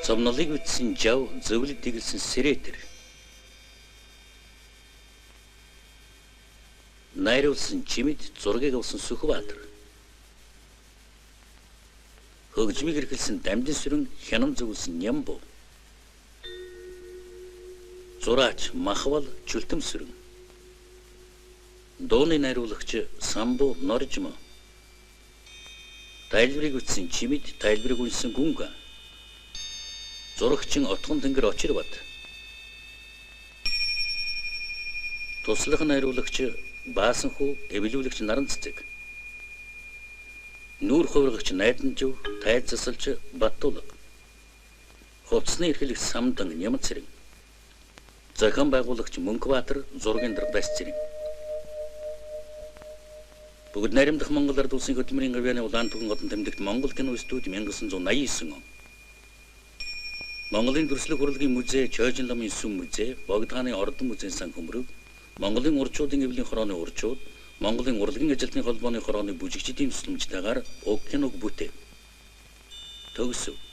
Зомнолыг үтсэн жав, зөвлөд тэгэлсэн сэрэтэр. Найруулсан чимэд зургийг авсан Сүхбаатар. Хөгжмийг эрхэлсэн Дамжин сүрэн хянам зөвлөсөн Нямбу. Зураач Махвал Чүлтэм сүрэн. Дууны найруулагч Самбу Норжмо. Тайлбарыг үтсэн чимэд тайлбарыг үнсэн Гүнга. Зурагчин Отгон Тэнгэр Очирбат. Туслах найруулагч Баасанхүү эвлүүлэгч Наранцэцэг. Нүүр хувиргагч Найданжив, тайз засалч Баттулга. Хувцсны эрхлэгч Самдан Нямцэрэг. Зохион байгуулагч Мөнхбаатар, зургийн Дардас Цэрэг. Бүгд найрамдах Монгол Ард улсын хөтөлмөрийн гавьяаны улаан түгэн одон тэмдэгт Монгол кино студи 1989 он. Монголын төрслөг хурлын музей, Чойжин ламын сүм музей, Богдхааны ордон музейн сан хөмрөг, Монголын урчуудын эвлийн хорооны урчууд, Монголын урлагийн ажилтны холбооны хорооны бүжигчдийн тусламжтайгаар уг киног бүтээв. Төгсөв.